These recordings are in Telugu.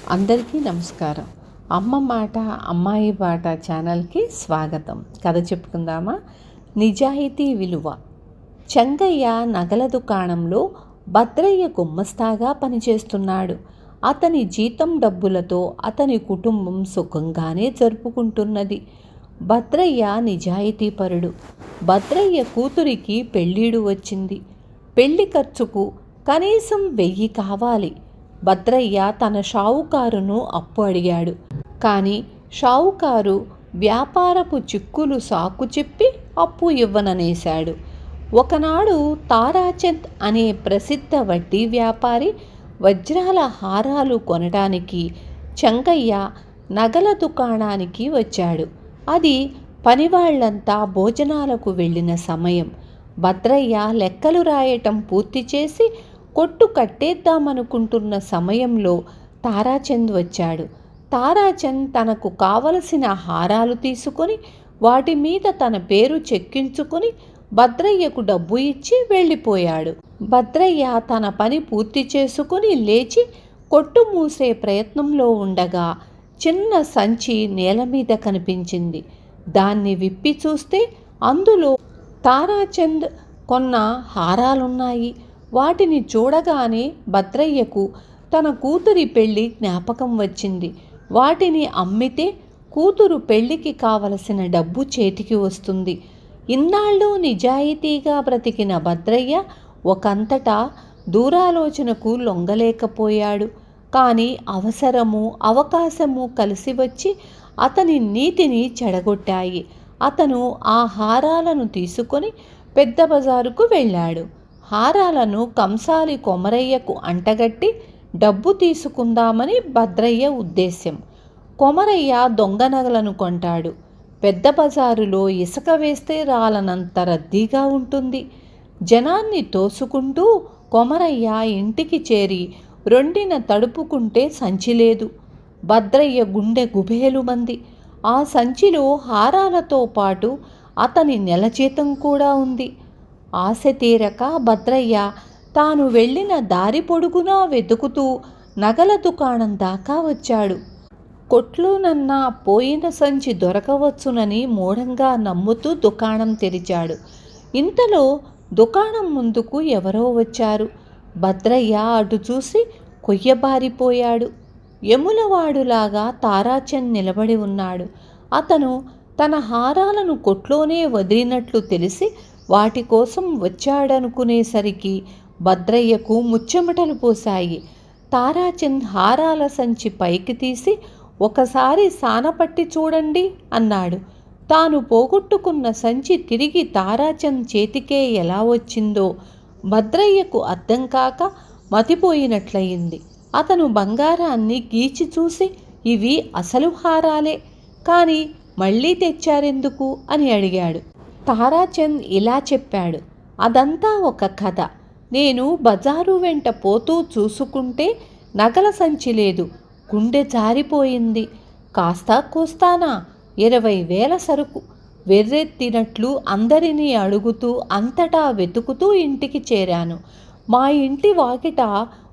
అందరికీ నమస్కారం. అమ్మ మాట అమ్మాయి బాట ఛానల్కి స్వాగతం. కథ చెప్పుకుందామా? నిజాయితీ విలువ. చెంగయ్య నగల దుకాణంలో భద్రయ్య గుమ్మస్తాగా పనిచేస్తున్నాడు. అతని జీతం డబ్బులతో అతని కుటుంబం సుఖంగానే జరుపుకుంటున్నది. భద్రయ్య నిజాయితీపరుడు. భద్రయ్య కూతురికి పెళ్ళీడు వచ్చింది. పెళ్లి ఖర్చుకు కనీసం 1000 కావాలి. భద్రయ్య తన షావుకారును అప్పు అడిగాడు. కానీ షావుకారు వ్యాపారపు చిక్కులు సాకు చెప్పి అప్పు ఇవ్వననేశాడు. ఒకనాడు తారాచంద్ అనే ప్రసిద్ధ వడ్డీ వ్యాపారి వజ్రాల హారాలు కొనడానికి చెంగయ్య నగల దుకాణానికి వచ్చాడు. అది పనివాళ్లంతా భోజనాలకు వెళ్ళిన సమయం. భద్రయ్య లెక్కలు రాయటం పూర్తి చేసి కొట్టు కట్టేద్దామనుకుంటున్న సమయంలో తారాచంద్ వచ్చాడు. తారాచంద్ తనకు కావలసిన హారాలు తీసుకొని వాటి మీద తన పేరు చెక్కించుకొని భద్రయ్యకు డబ్బు ఇచ్చి వెళ్ళిపోయాడు. భద్రయ్య తన పని పూర్తి చేసుకుని లేచి కొట్టు మూసే ప్రయత్నంలో ఉండగా చిన్న సంచి నేల మీద కనిపించింది. దాన్ని విప్పి చూస్తే అందులో తారాచంద్ కొన్న హారాలున్నాయి. వాటిని చూడగానే భద్రయ్యకు తన కూతురి పెళ్లి జ్ఞాపకం వచ్చింది. వాటిని అమ్మితే కూతురు పెళ్లికి కావలసిన డబ్బు చేతికి వస్తుంది. ఇన్నాళ్ళు నిజాయితీగా బ్రతికిన భద్రయ్య ఒకంతటా దూరాలోచనకు లొంగలేకపోయాడు. కానీ అవసరము అవకాశము కలిసి వచ్చి అతని నీతిని చెడగొట్టాయి. అతను ఆ హారాలను తీసుకొని పెద్ద బజారుకు వెళ్ళాడు. హారాలను కంసాలి కొమరయ్యకు అంటగట్టి డబ్బు తీసుకుందామని భద్రయ్య ఉద్దేశ్యం. కొమరయ్య దొంగ నగలను కొంటాడు. పెద్ద బజారులో ఇసుక వేస్తే రాలనంత రద్దీగా ఉంటుంది. జనాన్ని తోసుకుంటూ కొమరయ్య ఇంటికి చేరి రొండిన తడుపుకుంటే సంచి లేదు. భద్రయ్య గుండె గుబేలుమంది. ఆ సంచిలో హారాలతో పాటు అతని నెల జీతం కూడా ఉంది. ఆశ తీరక భద్రయ్య తాను వెళ్ళిన దారి పొడుగునా వెతుకుతూ నగల దుకాణం దాకా వచ్చాడు. కొట్లోనన్నా పోయిన సంచి దొరకవచ్చునని మూఢంగా నమ్ముతూ దుకాణం తెరిచాడు. ఇంతలో దుకాణం ముందుకు ఎవరో వచ్చారు. భద్రయ్య అటు చూసి కొయ్యబారిపోయాడు. యములవాడులాగా తారాచంద్ నిలబడి ఉన్నాడు. అతను తన హారాలను కొట్లోనే వదిలినట్లు తెలిసి వాటి కోసం వచ్చాడనుకునేసరికి భద్రయ్యకు ముచ్చెమటలు పోశాయి. తారాచంద్ హారాల సంచి పైకి తీసి ఒకసారి సానపట్టి చూడండి అన్నాడు. తాను పోగొట్టుకున్న సంచి తిరిగి తారాచంద్ చేతికే ఎలా వచ్చిందో భద్రయ్యకు అర్థం కాక మతిపోయినట్లయింది. అతను బంగారాన్ని గీచి చూసి ఇవి అసలు హారాలే, కానీ మళ్ళీ తెచ్చారెందుకు అని అడిగాడు. తారాచంద్ ఇలా చెప్పాడు. అదంతా ఒక కథ. నేను బజారు వెంట పోతూ చూసుకుంటే నగల సంచి లేదు. గుండె జారిపోయింది. కాస్తా కోస్తానా 20,000 సరుకు. వెర్రెత్తినట్లు అందరినీ అడుగుతూ అంతటా వెతుకుతూ ఇంటికి చేరాను. మా ఇంటి వాకిట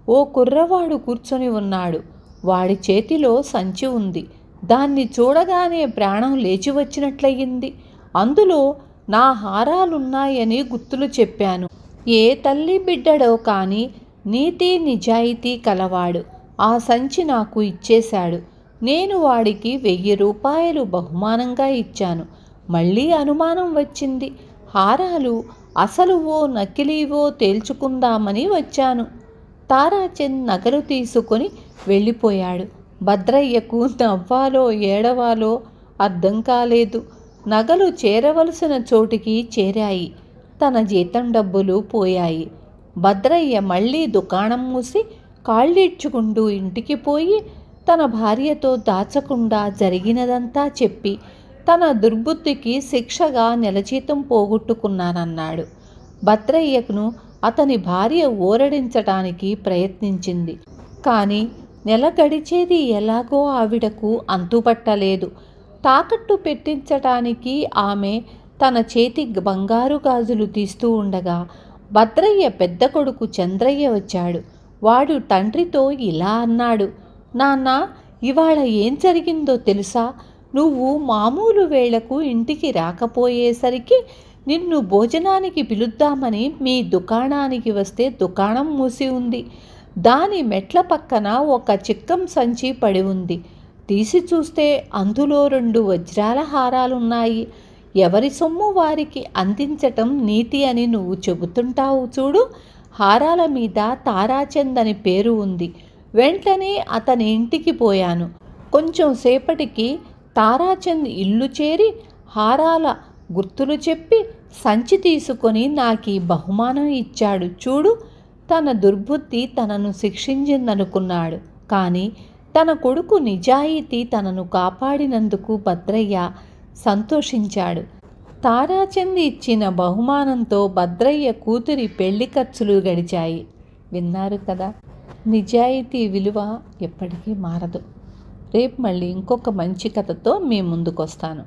ఓ కుర్రవాడు కూర్చొని ఉన్నాడు. వాడి చేతిలో సంచి ఉంది. దాన్ని చూడగానే ప్రాణం లేచి వచ్చినట్లయింది. అందులో నా హారాలున్నాయని గుర్తులు చెప్పాను. ఏ తల్లి బిడ్డడో కానీ నీతి నిజాయితీ కలవాడు. ఆ సంచి నాకు ఇచ్చేశాడు. నేను వాడికి 1000 రూపాయలు బహుమానంగా ఇచ్చాను. మళ్ళీ అనుమానం వచ్చింది. హారాలు అసలువో నకిలీవో తేల్చుకుందామని వచ్చాను. తారాచంద్ నగలు తీసుకొని వెళ్ళిపోయాడు. భద్రయ్యకు నవ్వాలో ఏడవాలో అర్థం కాలేదు. నగలు చేరవలసిన చోటికి చేరాయి. తన జీతం డబ్బులు పోయాయి. భద్రయ్య మళ్ళీ దుకాణం మూసి కాళ్ళీడ్చుకుంటూ ఇంటికి పోయి తన భార్యతో దాచకుండా జరిగినదంతా చెప్పి తన దుర్బుద్ధికి శిక్షగా నెలజీతం పోగొట్టుకున్నానన్నాడు. భద్రయ్యకును అతని భార్య ఊరడించటానికి ప్రయత్నించింది. కానీ నెల గడిచేది ఎలాగో ఆవిడకు అంతుపట్టలేదు. తాకట్టు పెట్టించటానికి ఆమె తన చేతి బంగారు గాజులు తీస్తూ ఉండగా భద్రయ్య పెద్ద కొడుకు చంద్రయ్య వచ్చాడు. వాడు తండ్రితో ఇలా అన్నాడు. నాన్న, ఇవాళ ఏం జరిగిందో తెలుసా? నువ్వు మామూలు వేళకు ఇంటికి రాకపోయేసరికి నిన్ను భోజనానికి పిలుద్దామని మీ దుకాణానికి వస్తే దుకాణం మూసి ఉంది. దాని మెట్ల పక్కన ఒక చిక్కం సంచి పడి ఉంది. తీసి చూస్తే అందులో 2 వజ్రాల హారాలున్నాయి. ఎవరి సొమ్ము వారికి అందించటం నీతి అని నువ్వు చెబుతుంటావు చూడు. హారాల మీద తారాచంద్ అని పేరు ఉంది. వెంటనే అతని ఇంటికి పోయాను. కొంచెం సేపటికి తారాచంద్ ఇల్లు చేరి హారాల గుర్తులు చెప్పి సంచి తీసుకొని నాకీ బహుమానం ఇచ్చాడు చూడు. తన దుర్బుద్ధి తనను శిక్షించిందనుకున్నాడు. కానీ తన కొడుకు నిజాయితీ తనను కాపాడినందుకు భద్రయ్య సంతోషించాడు. తారాచంద్ ఇచ్చిన బహుమానంతో భద్రయ్య కూతురి పెళ్లి ఖర్చులు గడిచాయి. విన్నారు కదా, నిజాయితీ విలువ ఎప్పటికీ మారదు. రేపు మళ్ళీ ఇంకొక మంచి కథతో మీ ముందుకు వస్తాను.